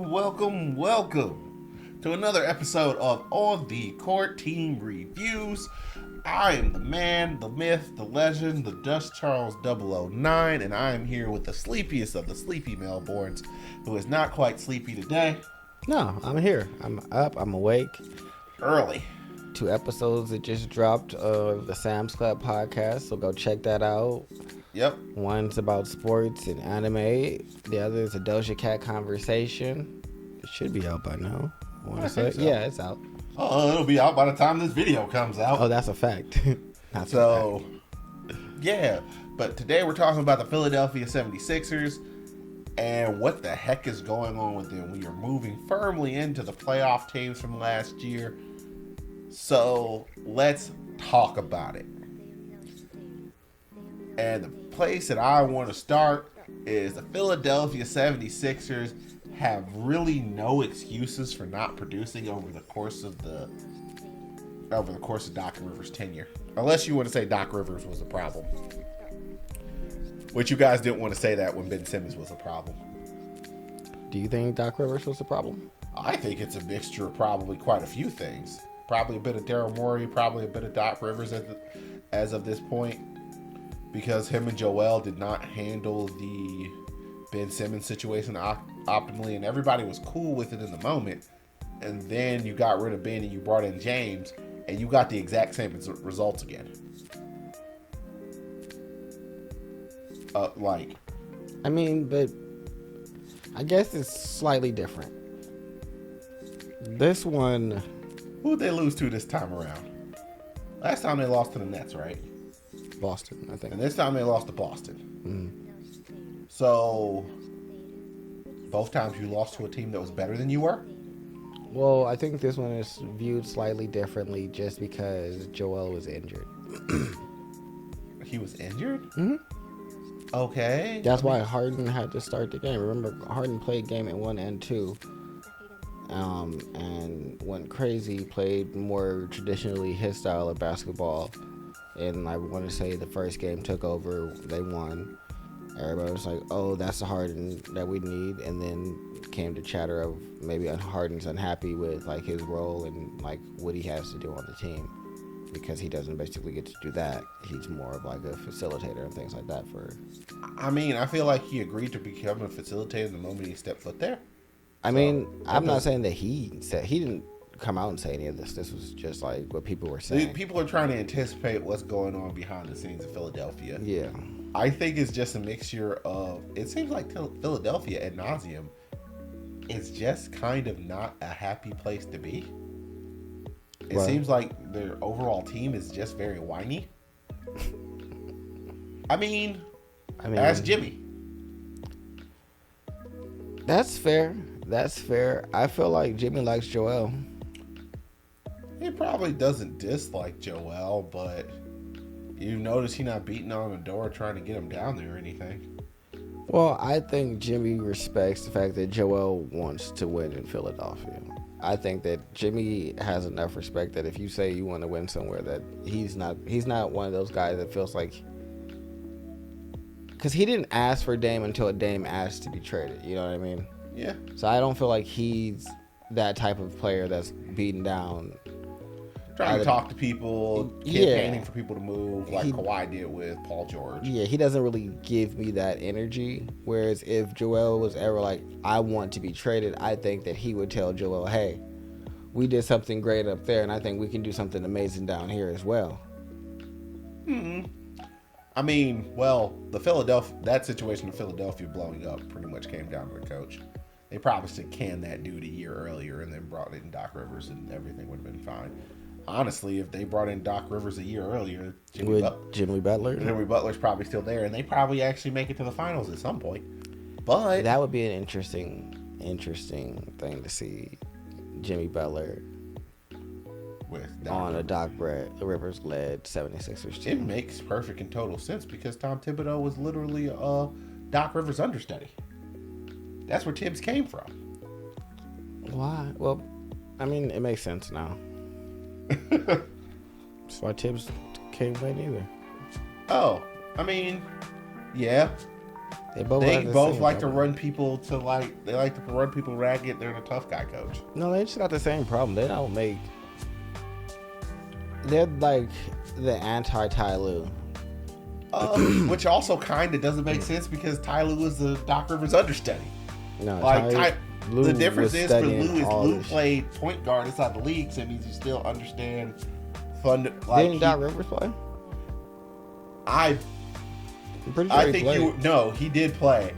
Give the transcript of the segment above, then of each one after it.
welcome to another episode of On the Court Team Reviews. I am the man, the myth, the legend, the Dust Charles 009, and I am here with the sleepiest of the sleepy Melbournes, who is not quite sleepy today. No, I'm here. I'm up. I'm awake. Early. 2 episodes that just dropped of the Sam's Club podcast, so go check that out. Yep. One's about sports and anime. The other is a Doja Cat conversation. It should be out by now. I think so. Yeah, it's out. Oh, it'll be out by the time this video comes out. Oh, that's a fact. Yeah. But today we're talking about the Philadelphia 76ers and what the heck is going on with them. We are moving firmly into the playoff teams from last year. So let's talk about it. And the place that I want to start is the Philadelphia 76ers have really no excuses for not producing over the course of Doc Rivers' tenure. Unless you want to say Doc Rivers was the problem. Which you guys didn't want to say that when Ben Simmons was a problem. Do you think Doc Rivers was the problem? I think it's a mixture of probably quite a few things. Probably a bit of Daryl Morey, probably a bit of Doc Rivers as of this point. Because him and Joel did not handle the Ben Simmons situation optimally, and everybody was cool with it in the moment. And then you got rid of Ben and you brought in James, and you got the exact same results again. But I guess it's slightly different. This one... Who'd they lose to this time around? Last time they lost to the Nets, right? Boston, I think. And this time they lost to Boston. So, both times you lost to a team that was better than you were? Well, I think this one is viewed slightly differently just because Joel was injured. He was injured? Mm-hmm. Okay. That's why Harden had to start the game. Remember, Harden played game in 1 and 2. And went crazy, played more traditionally his style of basketball. And I want to say the first game took over, they won. Everybody was like, oh, that's the Harden that we need. And then came to chatter of maybe Harden's unhappy with like his role and like what he has to do on the team. Because he doesn't basically get to do that. He's more of like a facilitator and things like that I feel like he agreed to become a facilitator the moment he stepped foot there. I'm not saying that he didn't come out and say any of this. This was just like what people were saying. People are trying to anticipate what's going on behind the scenes of Philadelphia. Yeah. I think it's just a mixture of, it seems like Philadelphia ad nauseum is just kind of not a happy place to be. It seems like their overall team is just very whiny. I mean, ask Jimmy. That's fair. I feel like Jimmy likes Joel. He probably doesn't dislike Joel, but you notice he's not beating on the door trying to get him down there or anything. Well, I think Jimmy respects the fact that Joel wants to win in Philadelphia. I think that Jimmy has enough respect that if you say you want to win somewhere, that he's not one of those guys that feels like, because he didn't ask for Dame until Dame asked to be traded. You know what I mean? Yeah. So I don't feel like he's that type of player that's beaten down. Trying to talk to people, campaigning for people to move, like Kawhi did with Paul George. Yeah, he doesn't really give me that energy. Whereas if Joel was ever like, I want to be traded, I think that he would tell Joel, hey, we did something great up there, and I think we can do something amazing down here as well. I mean, well, that situation of Philadelphia blowing up pretty much came down to the coach. They probably should can that dude a year earlier and then brought in Doc Rivers and everything would have been fine. Honestly, if they brought in Doc Rivers a year earlier, Jimmy Butler's probably still there, and they probably actually make it to the finals at some point. But that would be an interesting thing to see Jimmy Butler on a Doc Rivers led 76ers team. It makes perfect and total sense because Tom Thibodeau was literally Doc Rivers' understudy. That's where Tibbs came from. Why? Well, I mean, it makes sense now. That's why Tibbs can't win either. Oh, I mean, yeah. They both, They have the both same like to problem. run people to they like to run people ragged. They're the tough guy coach. No, they just got the same problem. They don't make. They're like the anti-Ty Lue. Which also kind of doesn't make sense because Ty Lue was the Doc Rivers understudy. No, Like Lue the difference was is for studying Lue is all Lue this played point guard inside the league, so it means you still understand shit. Like Didn't Doc Rivers play? I'm pretty sure I he think played. no, he did play.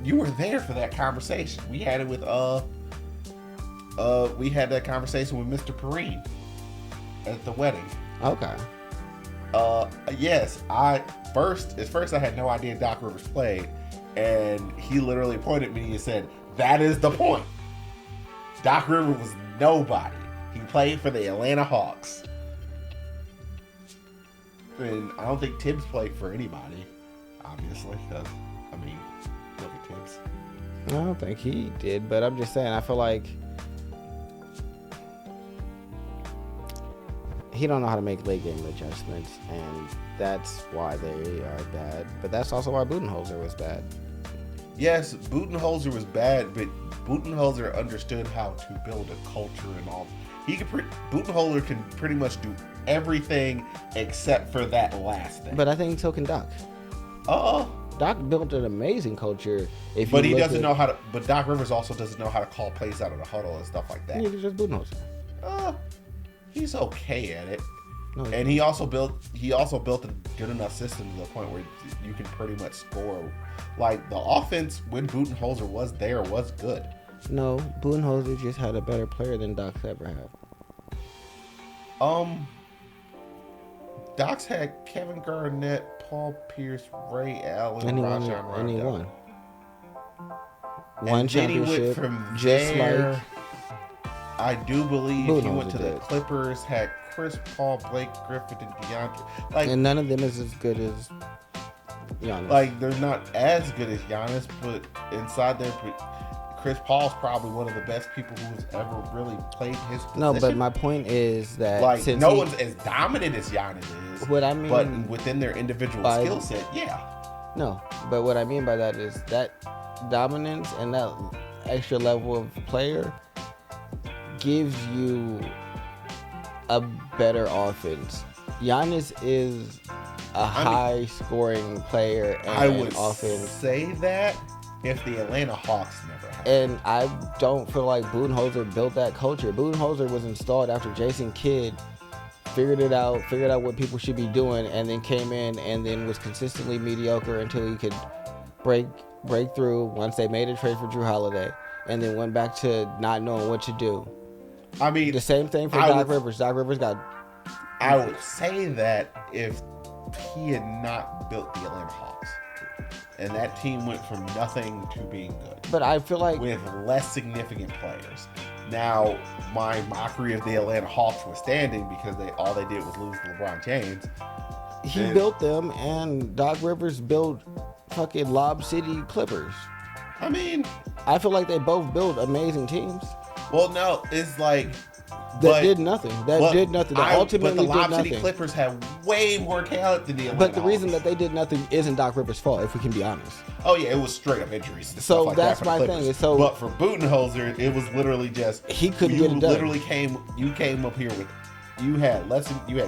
You were there for that conversation. We had it with we had that conversation with Mr. Perrine at the wedding. Okay. Yes, at first I had no idea Doc Rivers played, and he literally pointed at me and said, "That is the point. Doc Rivers was nobody. He played for the Atlanta Hawks." And I don't think Tibbs played for anybody, obviously, because, I mean, look at Tibbs. I don't think he did, but I'm just saying, I feel like he don't know how to make late game adjustments, and that's why they are bad. But that's also why Budenholzer was bad. Yes, Budenholzer was bad, but Budenholzer understood how to build a culture and all. Budenholzer can pretty much do everything except for that last thing. But I think so can Doc. Doc built an amazing culture. But he doesn't know how to. But Doc Rivers also doesn't know how to call plays out of the huddle and stuff like that. Neither does Budenholzer. He's okay at it. No, And he also built a good enough system to the point where you can pretty much score. Like the offense when Budenholzer was there was good. no, Budenholzer just had a better player than Doc's ever had. Doc's had Kevin Garnett, Paul Pierce, Ray Allen, And he won. Rajon And he Rondo. won. And One then he went championship, from just there. like I do believe he Budenholzer went to the did. Clippers, had Chris Paul, Blake Griffin, and DeAndre. Like, and none of them is as good as Giannis. like they're not as good as Giannis, but inside there, Chris Paul's probably one of the best people who's ever really played his position. No, but my point is that like since no he- one's as dominant as Giannis is. What I mean but within their individual by- skill set, yeah. No, but what I mean by that is that dominance and that extra level of player gives you a better offense. Giannis is a high-scoring player and I would offense. say that if the Atlanta Hawks never had. And I don't feel like Budenholzer built that culture. Budenholzer was installed after Jason Kidd figured out what people should be doing, and then came in and then was consistently mediocre until he could break through once they made a trade for Drew Holiday, and then went back to not knowing what to do. I mean, The same thing for I Doc would- Rivers. Doc Rivers got I would say that if he had not built the Atlanta Hawks, and that team went from nothing to being good but I feel like with less significant players. Now, my mockery of the Atlanta Hawks was standing because all they did was lose to LeBron James. he and- built them, and Doc Rivers built fucking Lob City Clippers. I mean, I feel like they both built amazing teams well, no, it's like that did nothing. That but did nothing. That ultimately but the did Lob City nothing. Clippers have way more talent than the Atlanta But the reason Hawks. that they did nothing isn't Doc Rivers' fault, if we can be honest. Oh yeah, it was straight up injuries. And So stuff like that's that for the my Clippers. thing, is so- but for Budenholzer, it was literally just He couldn't you get it done. literally came up here with you had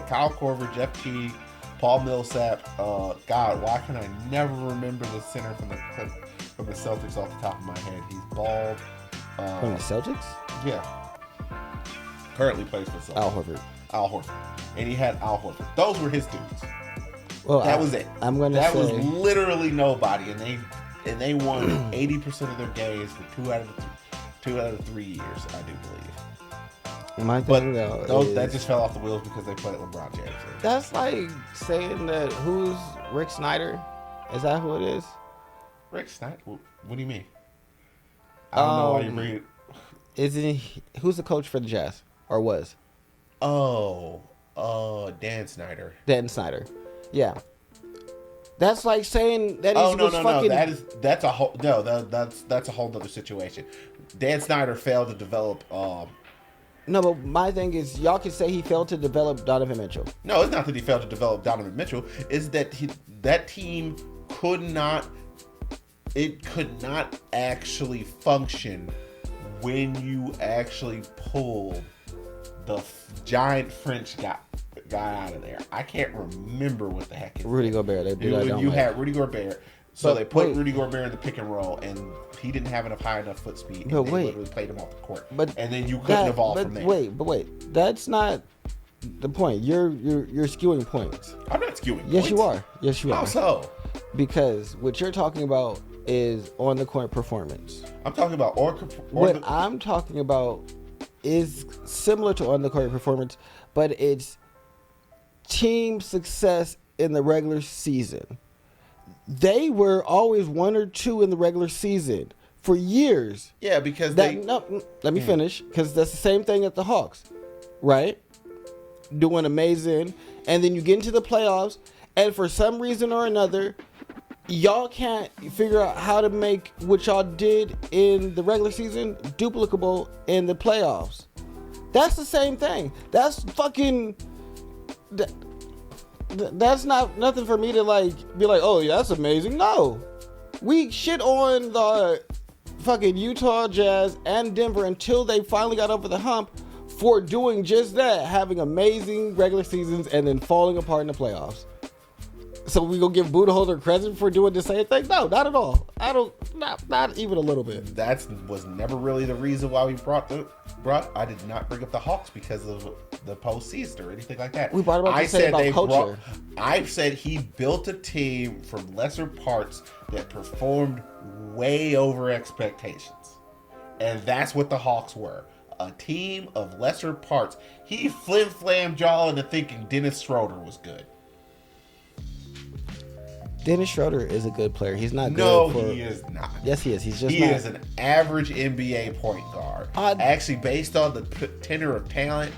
Kyle Korver, Jeff Teague, Paul Millsap. God, why can I never remember the center from the Celtics off the top of my head? He's bald. From the Celtics? Yeah, currently plays for the Celtics. Al Horford. Al Horford, and he had Al Horford. Those were his dudes. Well, That was it. I'm gonna That was say literally nobody, and they won 80% of their games for 2 out of the 3 years, I do believe. my But thing though is, that just fell off the wheels because they played LeBron James. that's like saying that who's Rick Snyder? Is that who it is? Rick Snyder? What do you mean? I don't know why you bring it. Isn't he, who's the coach for the Jazz or was? Dan Snyder. Dan Snyder. Yeah. That's like saying that he Oh no was no fucking. no! That's a whole that's a whole other situation. Dan Snyder failed to develop. No, but my thing is, y'all can say he failed to develop Donovan Mitchell. No, it's not that he failed to develop Donovan Mitchell. It's that that team could not it could not actually function when you actually pulled the giant French guy out of there. I can't remember what the heck it was. Rudy Gobert. They do that. You had Rudy Gobert. So But they put wait. Rudy Gobert in the pick and roll, and he didn't have enough high enough foot speed. And But they wait. literally played him off the court. But and then you couldn't evolve from there. Wait. That's not the point. You're skewing points. I'm not skewing. Yes, points. you are. Yes, you How are. so? Because what you're talking about is on the court performance. I'm talking about What I'm talking about is similar to on the court performance, but it's team success in the regular season. They were always 1 or 2 in the regular season for years. yeah, because Let me finish, because that's the same thing at the Hawks, right? Doing amazing, and then you get into the playoffs, and for some reason or another, y'all can't figure out how to make what y'all did in the regular season duplicable in the playoffs. That's the same thing. That's fucking. That's not nothing for me to be like, oh yeah, that's amazing. No, we shit on the fucking Utah Jazz and Denver until they finally got over the hump for doing just that, having amazing regular seasons and then falling apart in the playoffs. So we gonna give Budenholzer credit for doing the same thing? No, not at all. I don't. Not even a little bit. that was never really the reason why we brought. I did not bring up the Hawks because of the postseason or anything like that. We brought about to say about culture. I said he built a team from lesser parts that performed way over expectations, and that's what the Hawks were. A team of lesser parts. He flim-flammed y'all into thinking Dennis Schroeder was good. Dennis Schroeder is a good player. He's not good. No, he is not. Yes, he is. He's just He not. is an average NBA point guard. Actually, based on the tenor of talent,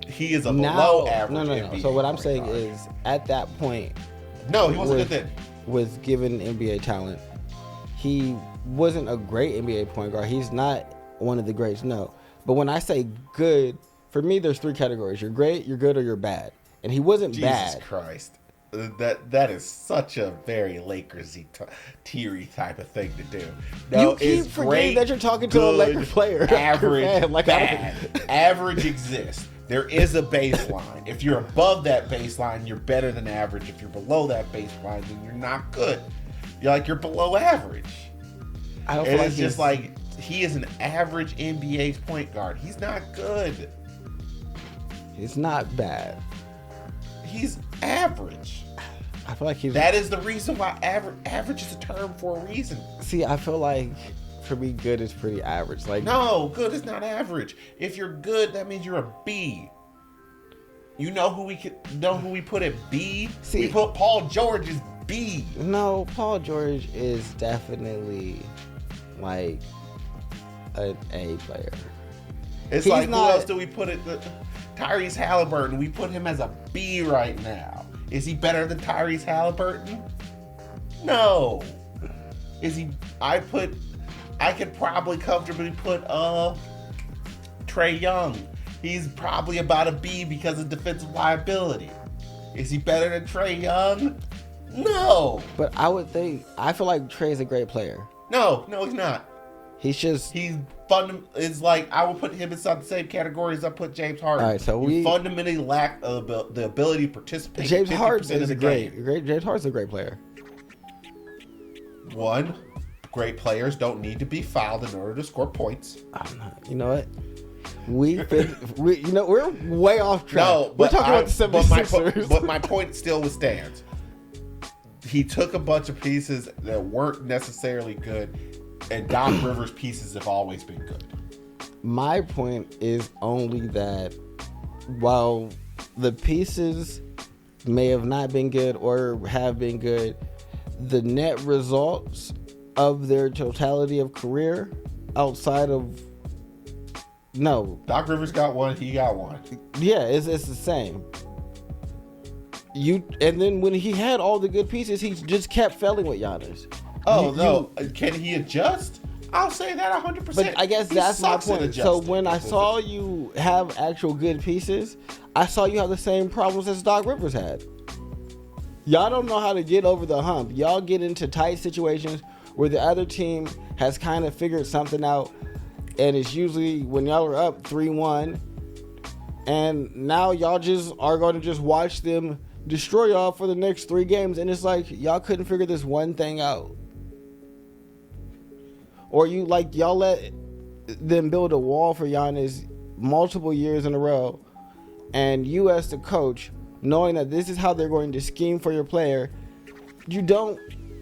he is a below average No. NBA So what I'm point saying guard. is, at that point, No, he wasn't good then. with given NBA talent, he wasn't a great NBA point guard. He's not one of the greats, no. But when I say good, for me, there's 3 categories. You're great, you're good, or you're bad. And he wasn't Jesus bad. Christ. That is such a very Lakersy teary type of thing to do. No, You keep it's forgetting great, that you're talking to a good, Laker player. Average, Man, like, bad. Average exists. There is a baseline. If you're above that baseline, you're better than average. If you're below that baseline, then you're not good. You're below average. I don't And feel it's just like he is an average NBA point guard. He's not good. he's not bad. He's average. I feel like he's. That is the reason why average is a term for a reason. See, I feel like for me, good is pretty average. Like, No, good is not average. If you're good, that means you're a B. You know who we put at B? See- We put Paul George as B. no, Paul George is definitely like an A player. It's He's like not- who else do we put it? Tyrese Halliburton. We put him as a B right now. Is he better than Tyrese Halliburton? No. Is he? I could probably comfortably put Trae Young. He's probably about a B because of defensive liability. Is he better than Trae Young? No. But I feel like Trey's a great player. No, he's not. He's just. He's is like I would put him inside the same category as I put James Harden. All right, so he we fundamentally lack the ability to participate. James 50% Harden of is the a game. great. James Harden's a great player. One, great players don't need to be fouled in order to score points. You know what? We're way off track. No, we're but talking about the but my 76ers. but my point still withstands. He took a bunch of pieces that weren't necessarily good, and Doc Rivers' pieces have always been good. My point is only that while the pieces may have not been good or have been good, the net results of their totality of career outside of Doc Rivers got one, he got one. it's the same. And then when he had all the good pieces, he just kept failing with Giannis. Can he adjust? I'll say that 100%. But I guess He that's my sucks at point. So adjusting. when I saw you have actual good pieces, I saw you have the same problems as Doc Rivers had. Y'all don't know how to get over the hump. Y'all get into tight situations where the other team has kind of figured something out, and it's usually when y'all are up 3-1, and now y'all just are going to just watch them destroy y'all for the next 3 games, and it's like y'all couldn't figure this one thing out. Or y'all let them build a wall for Giannis multiple years in a row, and you as the coach, knowing that this is how they're going to scheme for your player, you don't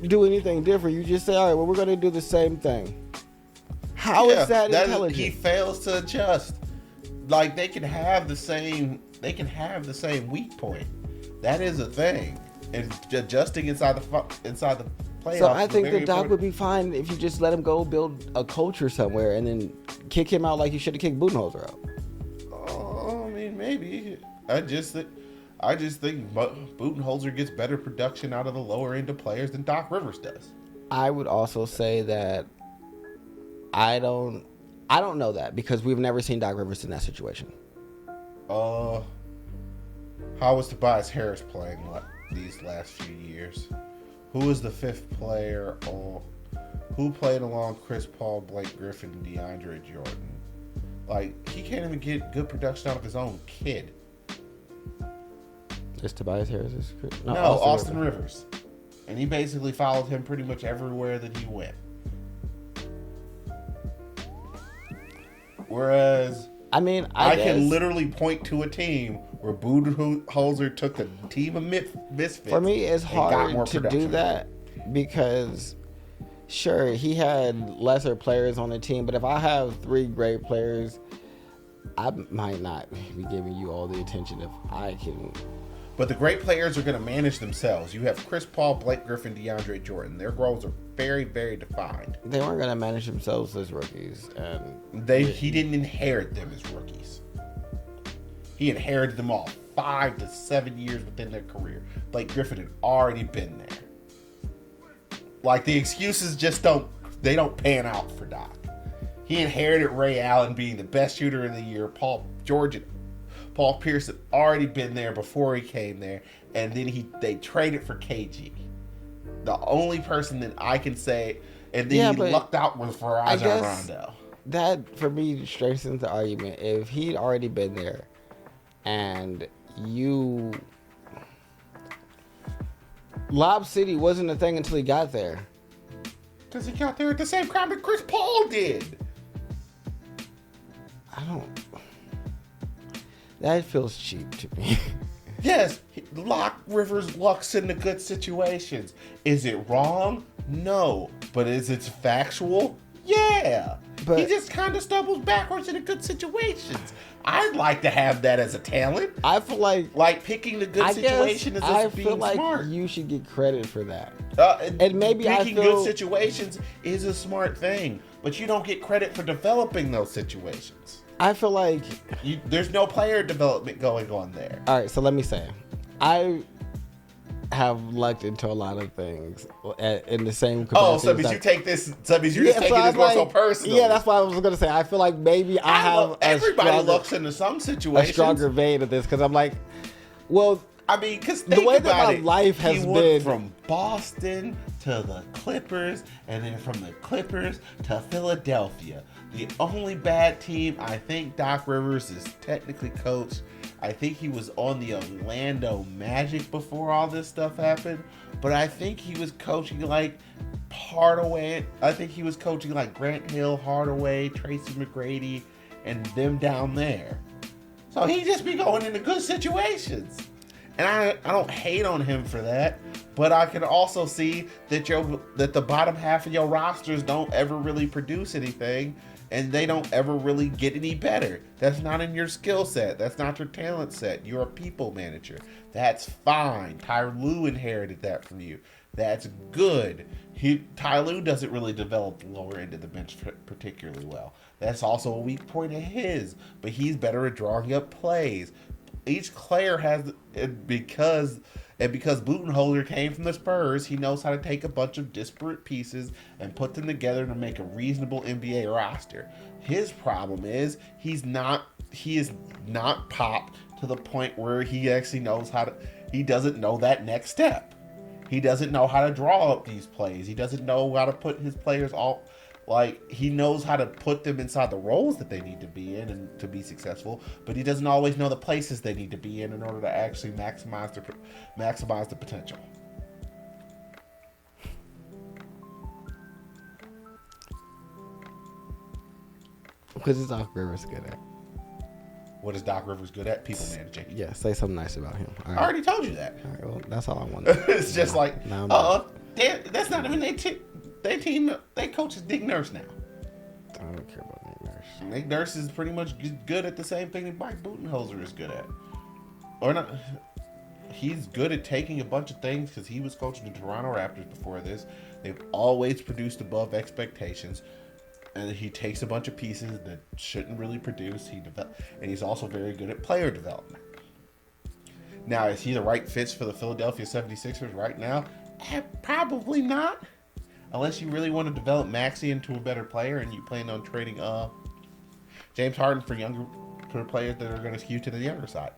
do anything different. You just say, all right, well, we're going to do the same thing. How is that intelligent? He fails to adjust. Like, they can have the same weak point. That is a thing. And adjusting inside the playoffs. So I think that Doc would be fine if you just let him go build a culture somewhere and then kick him out like you should have kicked Budenholzer out. Oh, I mean, maybe. I just think Budenholzer gets better production out of the lower end of players than Doc Rivers does. I would also say that I don't know that because we've never seen Doc Rivers in that situation. How was Tobias Harris playing these last few years? Who was the 5th player who played along Chris Paul, Blake Griffin, and DeAndre Jordan? Like, he can't even get good production out of his own kid. Is Tobias Harris? No, Austin Rivers. And he basically followed him pretty much everywhere that he went. Whereas, I mean, I can literally point to a team where Budenholzer took a team of misfits. For me, it's hard to do that because, sure, he had lesser players on the team, but if I have 3 great players, I might not be giving you all the attention if I can. But the great players are going to manage themselves. You have Chris Paul, Blake Griffin, DeAndre Jordan. Their roles are very, very defined. They weren't going to manage themselves as rookies, and he didn't inherit them as rookies. He inherited them all 5 to 7 years within their career. Blake Griffin had already been there. Like, the excuses just don't pan out for Doc. He inherited Ray Allen being the best shooter in the year. Paul Pierce had already been there before he came there, and then they traded for KG. The only person that I can say, and then he lucked out with Rajon Rondo. That, for me, strengthens the argument. If he'd already been there, and Lob City wasn't a thing until he got there. Because he got there at the same time that Chris Paul did. That feels cheap to me. Yes, Rivers lucks into good situations. Is it wrong? No. But is it factual? Yeah. But he just kind of stumbles backwards into good situations. I'd like to have that as a talent. I feel like picking the good situation is just being smart. I feel like you should get credit for that. And maybe picking good situations is a smart thing, but you don't get credit for developing those situations. I feel like there's no player development going on there. All right, so let me say, I have lucked into a lot of things in the same capacity. Oh, so means you take this. So means you're just taking this more so personal. Yeah, that's what I was gonna say. I feel like maybe I have everybody looks into some situations a stronger vein of this because I'm like, well, I mean, because the way that my life has been from Boston to the Clippers, and then from the Clippers to Philadelphia. The only bad team I think Doc Rivers is technically coached. I think he was on the Orlando Magic before all this stuff happened, but I think he was coaching like Hardaway. I think he was coaching like Grant Hill, Hardaway, Tracy McGrady, and them down there. So he just be going into good situations. And I don't hate on him for that, but I can also see that the bottom half of your rosters don't ever really produce anything, and they don't ever really get any better. That's not in your skill set. That's not your talent set. You're a people manager. That's fine. Ty Lue inherited that from you. That's good. Ty Lue doesn't really develop the lower end of the bench particularly well. That's also a weak point of his, but he's better at drawing up plays. Each player has, because Budenholzer came from the Spurs, he knows how to take a bunch of disparate pieces and put them together to make a reasonable NBA roster. His problem is he is not popped to the point where he actually knows he doesn't know that next step. He doesn't know how to draw up these plays. He doesn't know how to put his players all like he knows how to put them inside the roles that they need to be in and to be successful, but he doesn't always know the places they need to be in order to actually maximize the potential. Because it's Doc Rivers good at. What is Doc Rivers good at? People managing. Yeah, say something nice about him. I already told you that. All right, well, that's all I want. It's just like, that's not even their team. They coach is Nick Nurse now. I don't care about Nick Nurse. Nick Nurse is pretty much good at the same thing that Mike Budenholzer is good at. Or not. He's good at taking a bunch of things because he was coaching the Toronto Raptors before this. They've always produced above expectations. And he takes a bunch of pieces that shouldn't really produce. And he's also very good at player development. Now, is he the right fit for the Philadelphia 76ers right now? Probably not. Unless you really want to develop Maxey into a better player and you plan on trading James Harden for players that are going to skew to the younger side.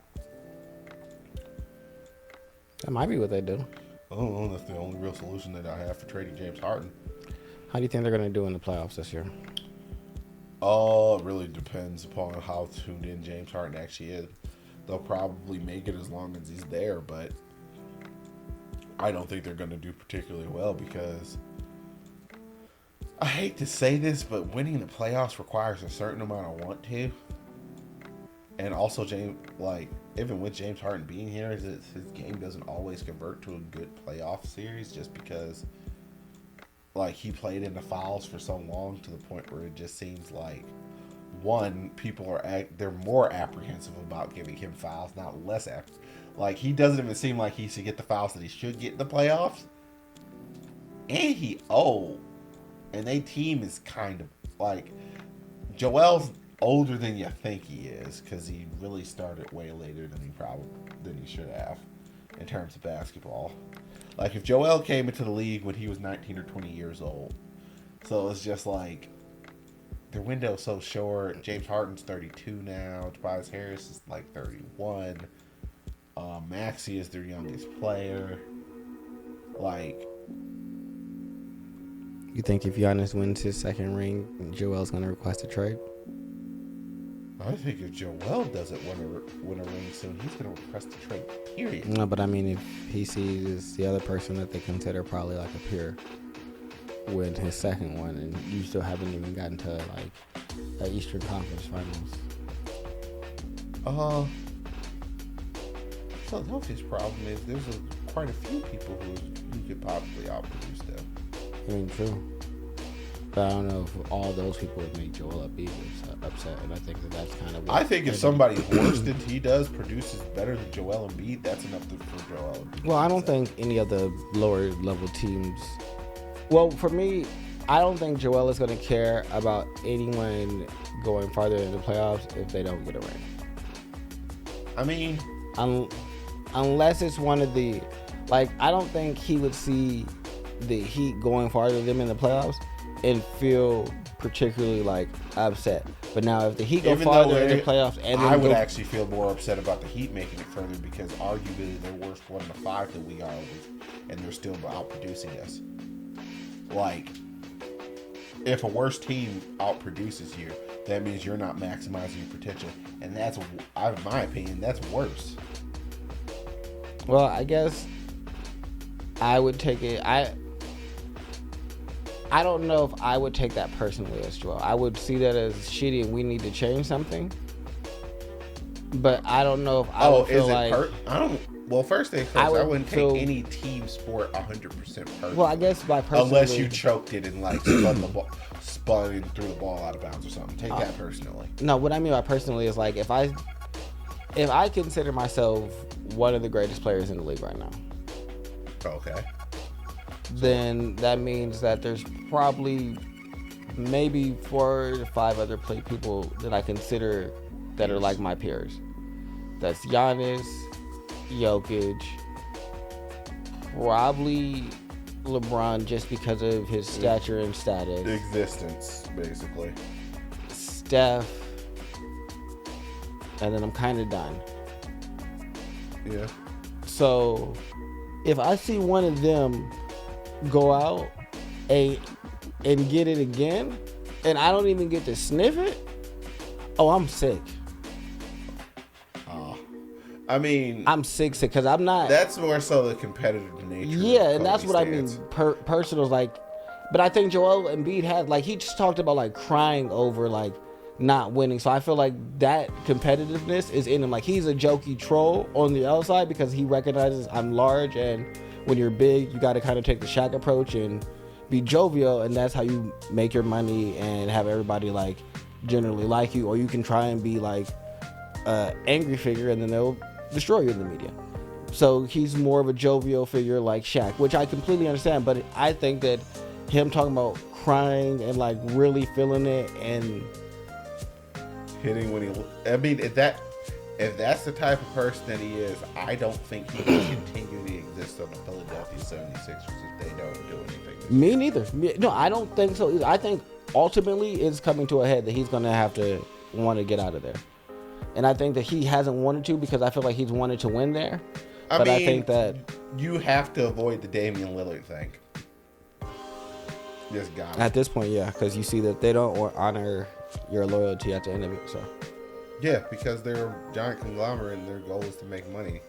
That might be what they do. I don't know. That's the only real solution that I have for trading James Harden. How do you think they're going to do in the playoffs this year? It really depends upon how tuned in James Harden actually is. They'll probably make it as long as he's there, but I don't think they're going to do particularly well because I hate to say this, but winning the playoffs requires a certain amount of want to. And also, even with James Harden being here, his game doesn't always convert to a good playoff series just because he played into fouls for so long to the point where it just seems like, one, people they're more apprehensive about giving him fouls, not less he doesn't even seem like he should get the fouls that he should get in the playoffs. And and their team is kind of Joel's older than you think he is because he really started way later than he should have in terms of basketball. If Joel came into the league when he was 19 or 20 years old. So it's just their window's so short. James Harden's 32 now. Tobias Harris is 31. Maxey is their youngest player. You think if Giannis wins his second ring, Joel's going to request a trade? I think if Joel doesn't win a ring soon, he's going to request a trade, period. No, but I mean, if he sees the other person that they consider probably a peer win his second one, and you still haven't even gotten to the Eastern Conference Finals. Philadelphia's problem is there's quite a few people who could possibly outproduce them. I mean, true. But I don't know if all those people would make Joel upset, and I think that's kind of. I think if somebody worse than he does produces better than Joel Embiid, that's enough for Joel Embiid. Well, I don't think any of the lower level teams. Well, for me, I don't think Joel is going to care about anyone going farther in the playoffs if they don't get a ring. I mean, unless it's one of the, I don't think he would see the Heat going farther than them in the playoffs and feel particularly upset. But now if the Heat go farther in the playoffs, and I would actually feel more upset about the Heat making it further because arguably they're worse 1-5 than we are, and they're still outproducing us. If a worse team outproduces you, that means you're not maximizing your potential, and that's, in my opinion, that's worse. Well, I guess I would take it. I don't know if I would take that personally as Joel. I would see that as shitty and we need to change something. But I don't know if I would feel first thing first, I wouldn't take any team sport 100% personally. Well, I guess by personally. Unless you choked it and spun and threw the ball out of bounds or something. Take that personally. No, what I mean by personally is if I consider myself one of the greatest players in the league right now. Okay. Then that means that there's probably maybe 4 to 5 other people that I consider that are like my peers. That's Giannis, Jokic, probably LeBron just because of his stature and status. Existence, basically. Steph, and then I'm kind of done. Yeah. So if I see one of them go out and get it again, and I don't even get to sniff it, oh, I'm sick. I mean, I'm sick because I'm not. That's more so the competitive nature. Yeah, and that's what I mean. Personal, like, but I think Joel Embiid had, like, he just talked about, like, crying over, like, not winning. So I feel like that competitiveness is in him. Like, he's a jokey troll on the outside because he recognizes I'm large, and when you're big, you got to kind of take the Shaq approach and be jovial, and that's how you make your money and have everybody, like, generally like you. Or you can try and be, like, angry figure, and then they'll destroy you in the media. So he's more of a jovial figure like Shaq, which I completely understand. But I think that him talking about crying and, like, really feeling it and hitting when he, I mean, if that's the type of person that he is, I don't think he can continue to exist on the Philadelphia 76ers if they don't do anything. Me neither. No, I don't think so either. I think ultimately it's coming to a head that he's going to have to want to get out of there. And I think that he hasn't wanted to because I feel like he's wanted to win there. I think that you have to avoid the Damian Lillard thing. This guy. At this point, yeah, because you see that they don't honor your loyalty at the end of it. So. Yeah, because they're a giant conglomerate and their goal is to make money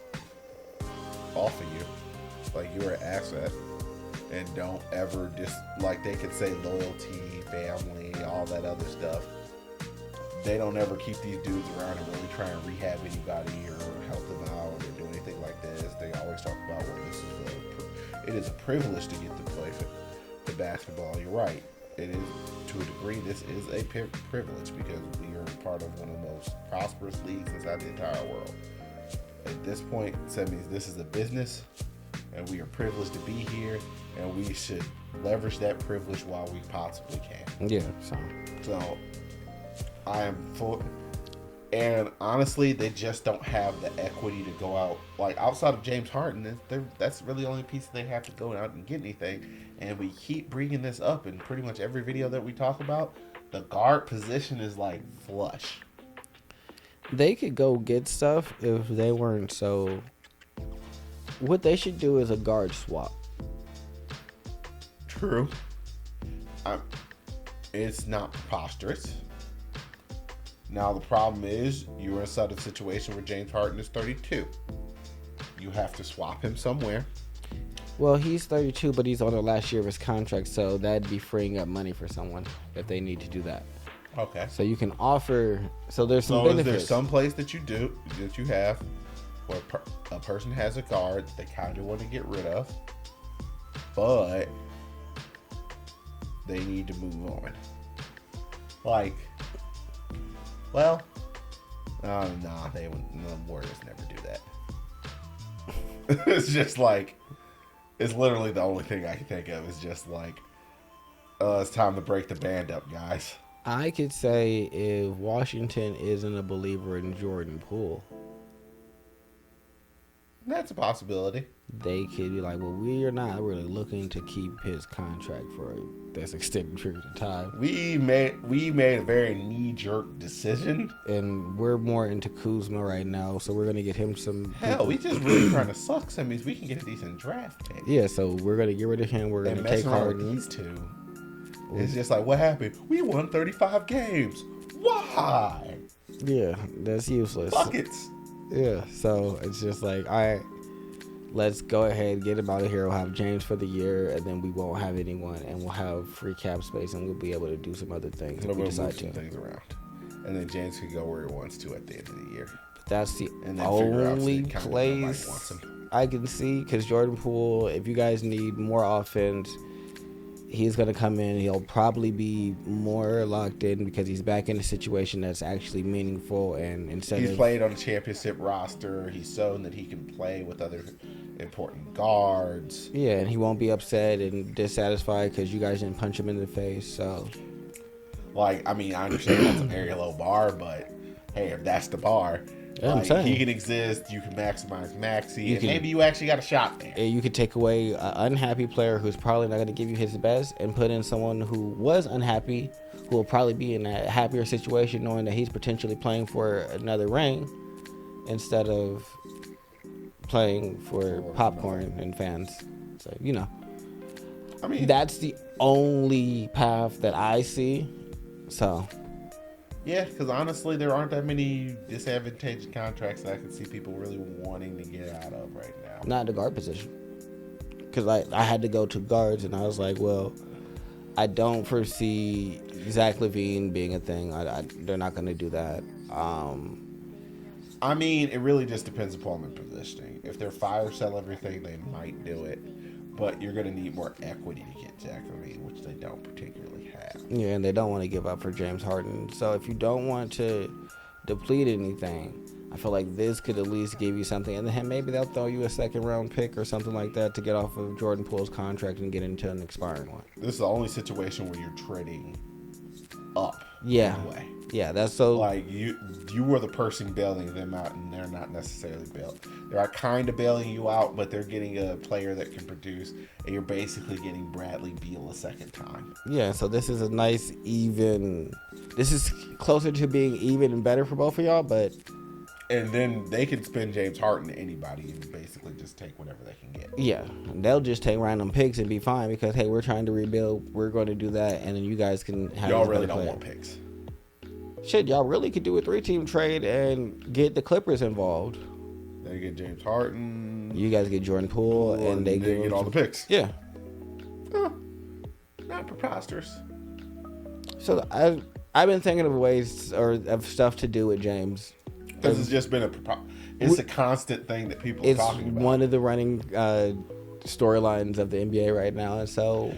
off of you. Like, you're an asset. And don't ever like, they could say loyalty, family, all that other stuff. They don't ever keep these dudes around and really try and rehab anybody or help them out or do anything like this. They always talk about, well, it is a privilege to get to play the basketball. You're right. It is, to a degree, this is a privilege because we are part of one of the most prosperous leagues inside the entire world. At this point, that means this is a business, and we are privileged to be here, and we should leverage that privilege while we possibly can. Yeah. So I am full. And honestly, they just don't have the equity to go out. Like, outside of James Harden, that's really the only piece they have to go out and get anything. And we keep bringing this up in pretty much every video that we talk about. The guard position is, like, flush. They could go get stuff if they weren't so... What they should do is a guard swap. True. It's not preposterous. Now, the problem is, you're inside a situation where James Harden is 32. You have to swap him somewhere. Well, he's 32, but he's on the last year of his contract, so that'd be freeing up money for someone if they need to do that. Okay. So you can offer... So there's some benefits. Is there some place that you have where a person has a guard that they kind of want to get rid of, but they need to move on? Like... Well, nah, the Warriors never do that. It's just like, it's literally the only thing I can think of. Is just like, it's time to break the band up, guys. I could say if Washington isn't a believer in Jordan Poole, that's a possibility. They could be like, well, we are not really looking to keep his contract for this extended period of time. We made a very knee-jerk decision. And we're more into Kuzma right now, so we're going to get him some... Hell, we just really trying to suck some means we can get a decent draft pick. Yeah, so we're going to get rid of him. We're going to take Harden. These two. It's just like, what happened? We won 35 games. Why? Yeah, that's useless. Buckets. Yeah, so it's just like, all right, let's go ahead, get him out of here. We'll have James for the year, and then we won't have anyone, and we'll have free cap space, and we'll be able to do some other things if we decide to. Things around. And then James can go where he wants to at the end of the year. But that's the only place I can see, because Jordan Poole, if you guys need more offense, he's going to come in. He'll probably be more locked in because he's back in a situation that's actually meaningful. And he's played on a championship roster. He's shown that he can play with other important guards. Yeah, and he won't be upset and dissatisfied because you guys didn't punch him in the face. So, like, I mean, I understand that's a very low bar, but hey, if that's the bar, like, he can exist. You can maximize Maxey, and maybe you actually got a shot there. You could take away an unhappy player who's probably not going to give you his best, and put in someone who was unhappy, who will probably be in a happier situation, knowing that he's potentially playing for another ring, instead of playing for popcorn and fans. So, you know. I mean, That's the only path that I see. So, yeah, because honestly, there aren't that many disadvantaged contracts that I can see people really wanting to get out of right now. not the guard position. Because I had to go to guards, and I was like, well, I don't foresee Zach LaVine being a thing. They're not going to do that. I mean, it really just depends upon the positioning. If they're fire sell everything, they might do it. But you're going to need more equity to get Zach LaVine, which they don't particularly have. Yeah, and they don't want to give up for James Harden. So if you don't want to deplete anything, I feel like this could at least give you something. And then maybe they'll throw you a second-round pick or something like that to get off of Jordan Poole's contract and get into an expiring one. This is the only situation where you're trading up. Yeah. Anyway. Yeah, that's so... Like, you were the person bailing them out, and they're not necessarily bailing. They are kind of bailing you out, but they're getting a player that can produce, and you're basically getting Bradley Beal a second time. Yeah, so this is a nice, even... This is closer to being even and better for both of y'all, but... And then they can spend James Harden to anybody and basically just take whatever they can get. Yeah, they'll just take random picks and be fine because, hey, we're trying to rebuild. We're going to do that, and then you guys can have... Y'all really don't want picks. Shit, y'all really could do a 3-team trade and get the Clippers involved. They get James Harden. You guys get Jordan Poole, and they get all the picks. Yeah. Not preposterous. So I've been thinking of ways or of stuff to do with James. Because it's just been a constant thing that people are talking about. It's one of the running storylines of the NBA right now, and so...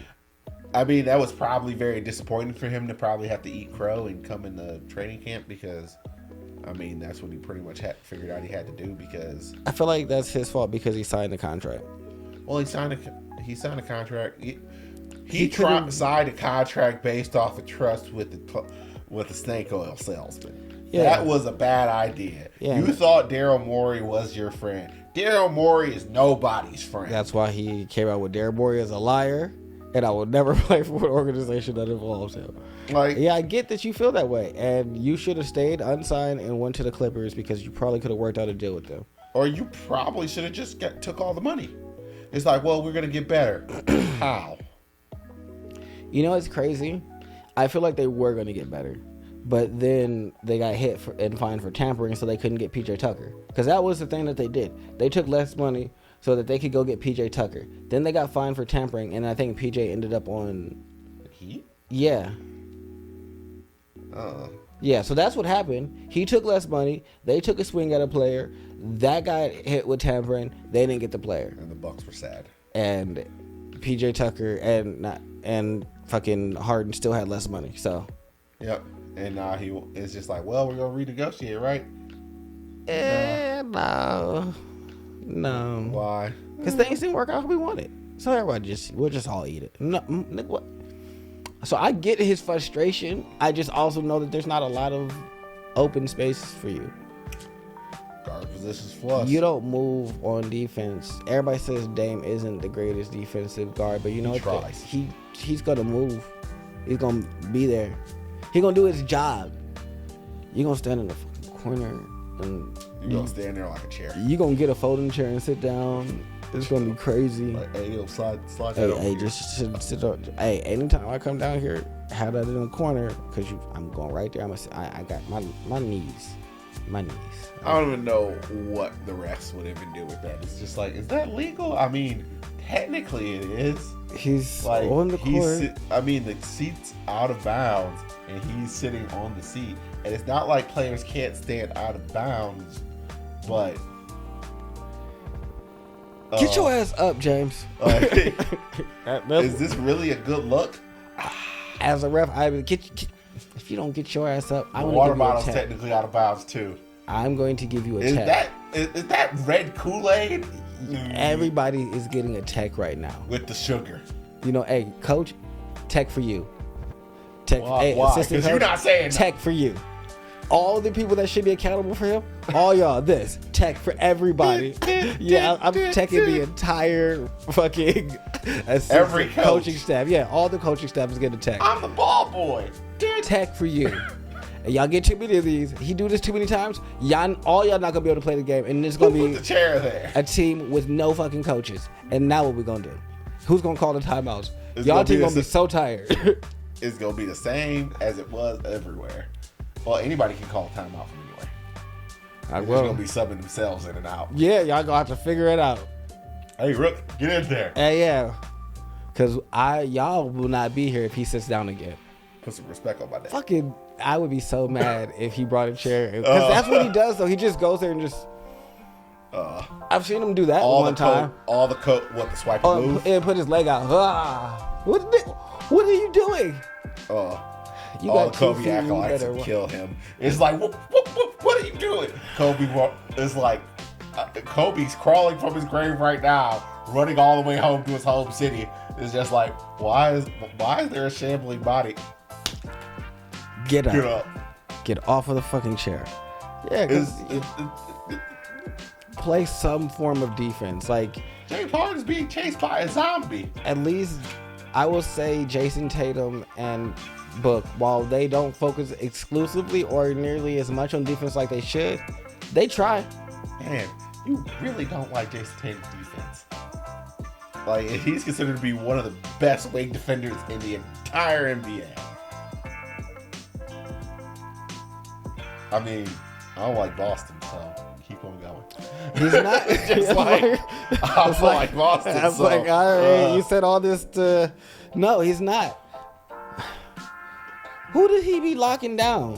I mean, that was probably very disappointing for him to probably have to eat crow and come in the training camp because, I mean, that's what he pretty much figured out he had to do because... I feel like that's his fault because he signed a contract. Well, he signed a contract. He signed a contract based off of trust with the snake oil salesman. Yeah. That was a bad idea. Yeah. You thought Daryl Morey was your friend. Daryl Morey is nobody's friend. That's why he came out with Daryl Morey as a liar. And I will never play for an organization that involves him. Yeah, I get that you feel that way. And you should have stayed unsigned and went to the Clippers because you probably could have worked out a deal with them. Or you probably should have just took all the money. It's like, well, we're going to get better. How? You know, it's crazy. I feel like they were going to get better. But then they got hit and fined for tampering, so they couldn't get PJ Tucker. Because that was the thing that they did. They took less money so that they could go get PJ Tucker. Then they got fined for tampering, and I think PJ ended up on... Heat? Yeah. Yeah, so that's what happened. He took less money. They took a swing at a player. That got hit with tampering. They didn't get the player. And the Bucks were sad. And PJ Tucker and fucking Harden still had less money, so... Yep. And now it's just like, well, we're going to renegotiate, right? No. Why? Because things didn't work out how we wanted. So everybody we'll just all eat it. No, what? So I get his frustration. I just also know that there's not a lot of open space for you. Guard position's flush. You don't move on defense. Everybody says Dame isn't the greatest defensive guard, but you know what? He's gonna move. He's gonna be there. He's gonna do his job. You're gonna stand in the fucking corner and you're gonna stand there like a chair. You're gonna get a folding chair and sit down. It's gonna be crazy. Like, hey, yo, slide hey, just sit on. Hey, anytime I come down here, have that in the corner because I'm going right there. I got my knees. My knees. I don't even know what the refs would even do with that. It's just like, is that legal? I mean, technically it is. He's like, on the court. The seat's out of bounds, and he's sitting on the seat. And it's not like players can't stand out of bounds, but... Get your ass up, James. Is this really a good look? As a ref, I would get if you don't get your ass up, I'm the water bottle's technically out of bounds too. I'm going to give you a tech. Is that red Kool-Aid? Everybody is getting a tech right now with the sugar. You know, hey, coach, tech for you. Tech. Why? Because you're not saying tech for you. All the people that should be accountable for him, all y'all, this tech for everybody. Yeah, I'm teching the entire fucking every coaching staff. Yeah, all the coaching staff is getting a tech. I'm the ball boy. Tech for you. And y'all get too many of these. He do this too many times. All y'all not gonna be able to play the game, and it's gonna Who be put the chair there? a team with no fucking coaches. And now what we gonna do? Who's gonna call the timeouts? It's Y'all gonna be team the gonna be so tired. It's gonna be the same as it was everywhere. Well, anybody can call a timeout from anywhere. I They're will. gonna be subbing themselves in and out. Yeah, y'all gonna have to figure it out. Hey, Rook, get in there. Yeah. Cause y'all will not be here if he sits down again. Put some respect on my name. Fucking, I would be so mad if he brought a chair. Because that's what he does, though. He just goes there and just. I've seen him do that one time. The swipe and move? And put his leg out. What are you doing? You got got 2 Kobe feet, acting you like better to kill him. It's like, what are you doing? Is like, Kobe's crawling from his grave right now, running all the way home to his home city. It's just like, why is there a shambling body? Get up. Get up. Get off of the fucking chair. Yeah, because play some form of defense. Like, James Harden's being chased by a zombie. at least I will say Jason Tatum and Book, while they don't focus exclusively or nearly as much on defense like they should, they try. Man, you really don't like Jason Tatum's defense. Like, he's considered to be one of the best wing defenders in the entire NBA. I mean, I don't like Boston, so keep on going. He's not. Just like, I don't like Boston. I was so, like, all right, you said all this to. No, he's not. Who did he be locking down?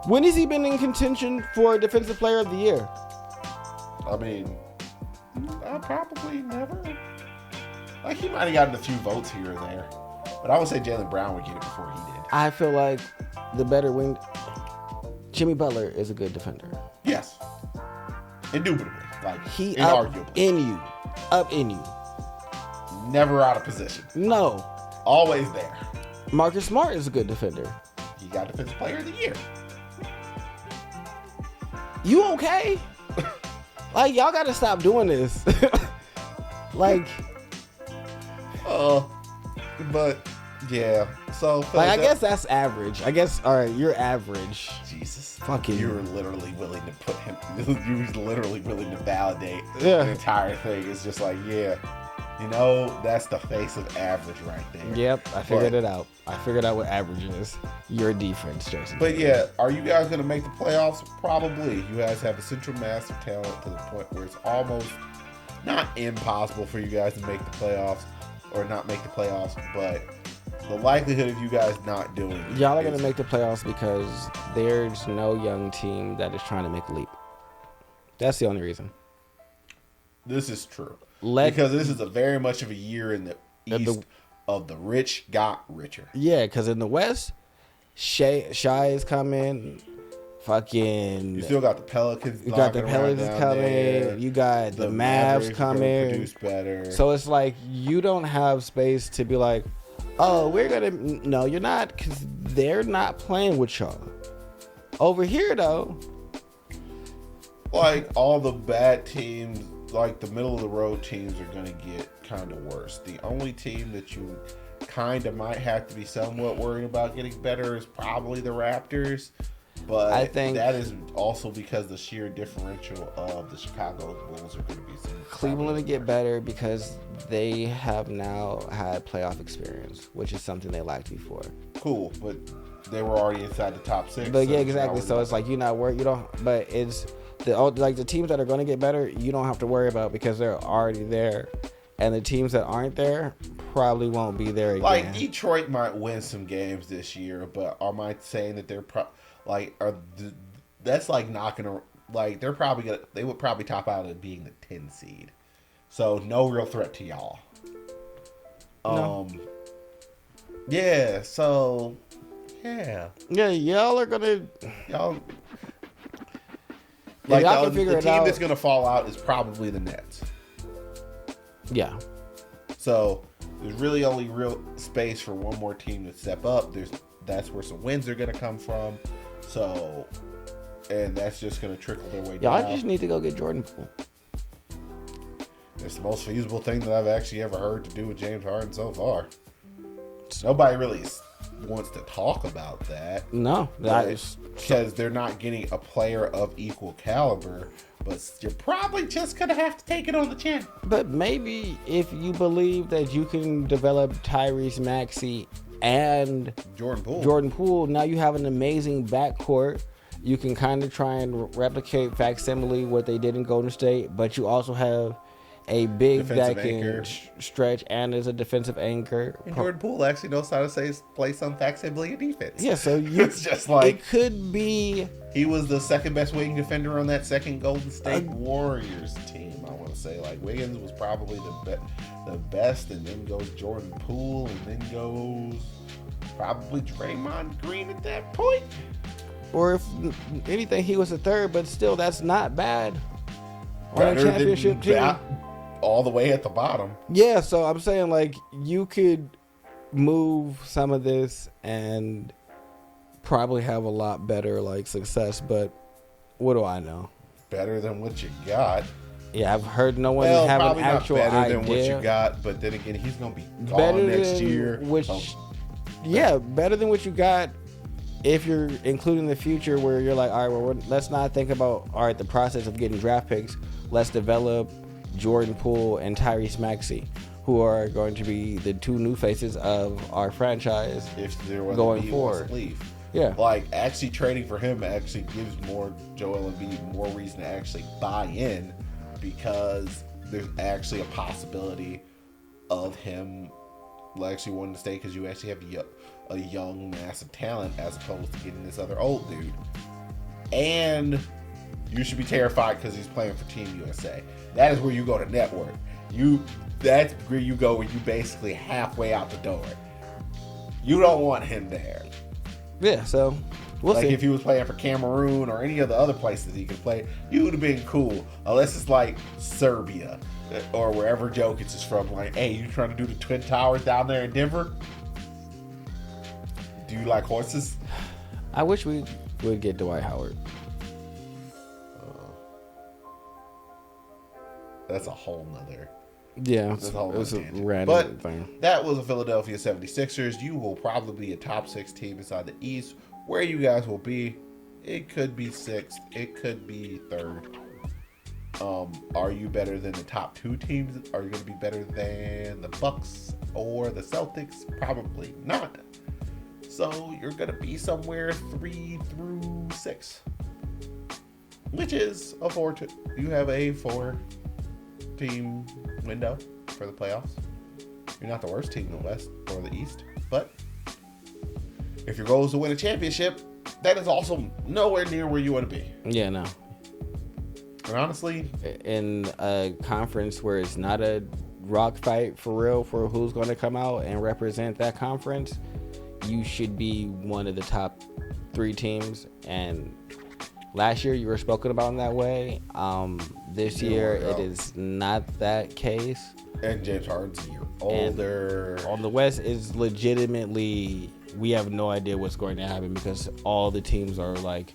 When has he been in contention for Defensive Player of the Year? I mean, probably never. Like, he might have gotten a few votes here or there. But I would say Jaylen Brown would get it before he did. I feel like the better wing. Jimmy Butler is a good defender. Yes. Indubitably. Like, He up inarguably. up in you. Never out of position. No. Always there. Marcus Smart is a good defender. He got Defensive Player of the Year. You okay? Like, y'all gotta stop doing this. Like, but yeah. So like I guess that's average. I guess, all right, you're average. Jesus, Fucking. you're literally willing to put him. You're literally willing to validate Yeah. the entire thing. It's just like, yeah, you know, that's the face of average right there. Yep, I figured it out. I figured out what average is. Your defense, Jason. But yeah, are you guys going to make the playoffs? Probably. You guys have a central mass of talent to the point where it's almost not impossible for you guys to make the playoffs or not make the playoffs, but the likelihood of you guys not doing it Y'all are going is- to make the playoffs because there's no young team that is trying to make a leap. That's the only reason. This is true. Let- because this is a very much of a year in the Of the- East of the rich got richer. Yeah, because in the West, Shy is coming. Fucking. You still got the Pelicans. You got the knocking around Pelicans down coming. there. You got the Mavs Mavericks are gonna coming. Produce better. So it's like you don't have space to be like, oh, we're gonna. No, you're not, because they're not playing with y'all. Over here, though, like all the bad teams, like the middle of the road teams, are gonna get kind of worse. The only team that you kind of might have to be somewhat worried about getting better is probably the Raptors. But I think that is also because the sheer differential of the Chicago Bulls are going to be Cleveland to get better because they have now had playoff experience, which is something they lacked before. Cool, but they were already inside the top six. But yeah, it's exactly. not So it's like you're not worried. You don't. But it's the teams that are going to get better. You don't have to worry about because they're already there, and the teams that aren't there probably won't be there again. like Detroit might win some games this year, but am I saying that they're that's like knocking a, like they're probably gonna, they would probably top out at being the 10 seed, so no real threat to y'all. No. Yeah, so yeah, y'all are gonna. y'all. Yeah, Like y'all can the figure it team out. that's gonna fall out is probably the Nets. Yeah. So there's really only real space for one more team to step up. That's where some wins are gonna come from. So, and that's just gonna trickle their way Y'all down. just need to go get Jordan Poole. It's the most feasible thing that I've actually ever heard to do with James Harden so far. Nobody really, wants to talk about that. No, that is because they're not getting a player of equal caliber. But you're probably just gonna have to take it on the chin. But maybe if you believe that you can develop Tyrese Maxey and Jordan Poole, now you have an amazing backcourt. You can kind of try and replicate facsimile what they did in Golden State, but you also have a big that can stretch and is a defensive anchor. And Jordan Poole actually knows how to play some facsimile defense. Yeah, so it's just like it could be. He was the second best wing defender on that second Golden State Warriors team. I want to say like Wiggins was probably the best, and then goes Jordan Poole, and then goes probably Draymond Green at that point. Or if anything, he was the third, but still, that's not bad on a championship team. All the way at the bottom. Yeah, so I'm saying like you could move some of this and probably have a lot better like success, but what do I know? Better than what you got. Yeah, I've heard no one have an actual not better idea. Than what you got, but then again, he's gonna be gone next year. Better than what you got. If you're including the future, where you're like, all right, well, let's not think about the process of getting draft picks. Let's develop Jordan Poole and Tyrese Maxey, who are going to be the two new faces of our franchise if there was going forward. Leave. Yeah, like actually trading for him actually gives Joel Embiid more reason to actually buy in, because there's actually a possibility of him actually wanting to stay, because you actually have a young massive talent as opposed to getting this other old dude. And you should be terrified because he's playing for Team USA. That is where you go to network. That's where you go when you basically halfway out the door. You don't want him there. Yeah, so we'll see. If he was playing for Cameroon or any of the other places he could play, you would have been cool. Unless it's like Serbia or wherever Jokic is from. Like, hey, you trying to do the Twin Towers down there in Denver? Do you like horses? I wish we would get Dwight Howard. That's a whole nother. Yeah, it was a random thing. That was the Philadelphia 76ers. You will probably be a top 6 team inside the East. Where you guys will be, it could be 6th, it could be 3rd. Are you better than the top 2 teams? Are you going to be better than the Bucks or the Celtics? Probably not. So you're going to be somewhere 3 through 6, which is a 4. You have a 4-team window for the playoffs. You're not the worst team in the West or the East, but if your goal is to win a championship, that is also nowhere near where you want to be. Yeah, no. And honestly, in a conference where it's not a rock fight for real for who's going to come out and represent that conference, you should be one of the top 3 teams. And last year you were spoken about in that way. This year it is not that case. And James Harden's a year older. And on the West is legitimately, we have no idea what's going to happen, because all the teams are like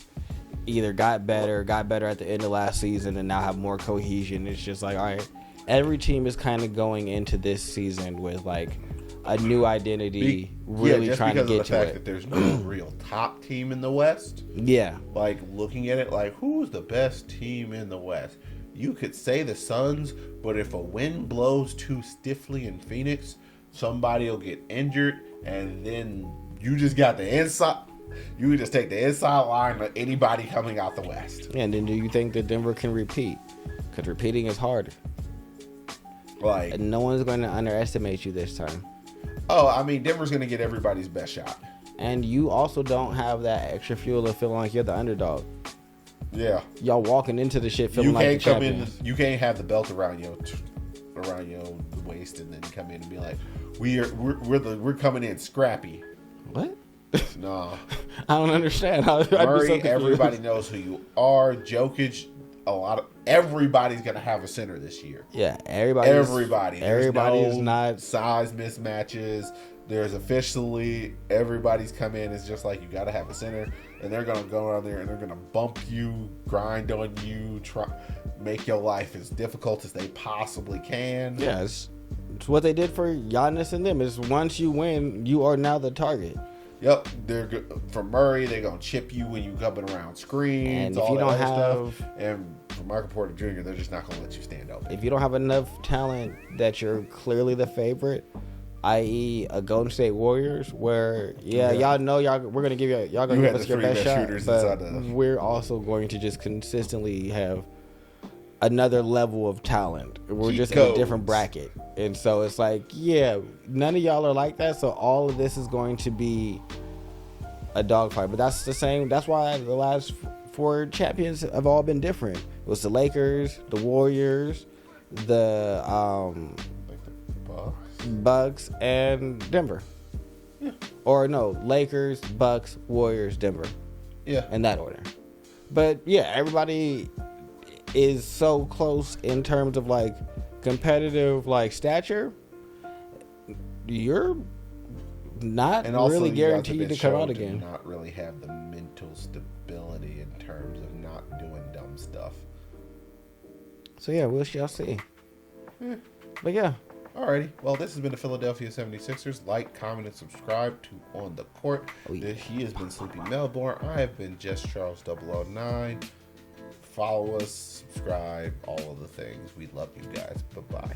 either got better at the end of last season and now have more cohesion. It's just like, all right, every team is kind of going into this season with like a new identity, really trying to get to it. Just because of the fact that there's no real top team in the West. Yeah. Like looking at it, like who's the best team in the West? You could say the Suns, but if a wind blows too stiffly in Phoenix, somebody will get injured, and then you just got the inside. You can just take the inside line of anybody coming out the West. And then do you think that Denver can repeat? Because repeating is harder. Like, and no one's going to underestimate you this time. Oh, I mean, Denver's going to get everybody's best shot. And you also don't have that extra fuel of feeling like you're the underdog. Yeah. Y'all walking into the shit feeling like the champions. You can't have the belt around your waist and then come in and be like, we're coming in scrappy. What? No. I don't understand. Murray, everybody knows who you are. Jokic, everybody's gonna have a center this year. Yeah, everybody is not size mismatches. There's officially everybody's come in. It's just like you got to have a center, and they're gonna go out there and they're gonna bump you, grind on you, try make your life as difficult as they possibly can. Yes, it's what they did for Giannis and them. Is once you win, you are now the target. Yep, for Murray, they're gonna chip you when you coming around screens, And if all you that don't other have, stuff. And for Michael Porter Jr., they're just not gonna let you stand open. if you don't have enough talent that you're clearly the favorite, i.e., a Golden State Warriors, where y'all know we're gonna give y'all gonna give us your best shot, but we're also going to just consistently have another level of talent. We're just in a different bracket, and so it's like, none of y'all are like that. So all of this is going to be a dogfight. But that's the same. That's why the last 4 champions have all been different. It was the Lakers, the Warriors, the Like the Bucks, and Denver. Yeah. Or no, Lakers, Bucks, Warriors, Denver. Yeah. In that order. But yeah, everybody is so close in terms of like competitive like stature. You're not And also, really you guys have guaranteed been to come shown out again. not really have the mental stability in terms of not doing dumb stuff. So yeah, we shall see. But yeah. Alrighty. Well, this has been the Philadelphia 76ers. Like, comment, and subscribe to On the Court. He has been Sleepy Melbourne. I have been Just Charles 009. Follow us, subscribe, all of the things. We love you guys. Bye-bye.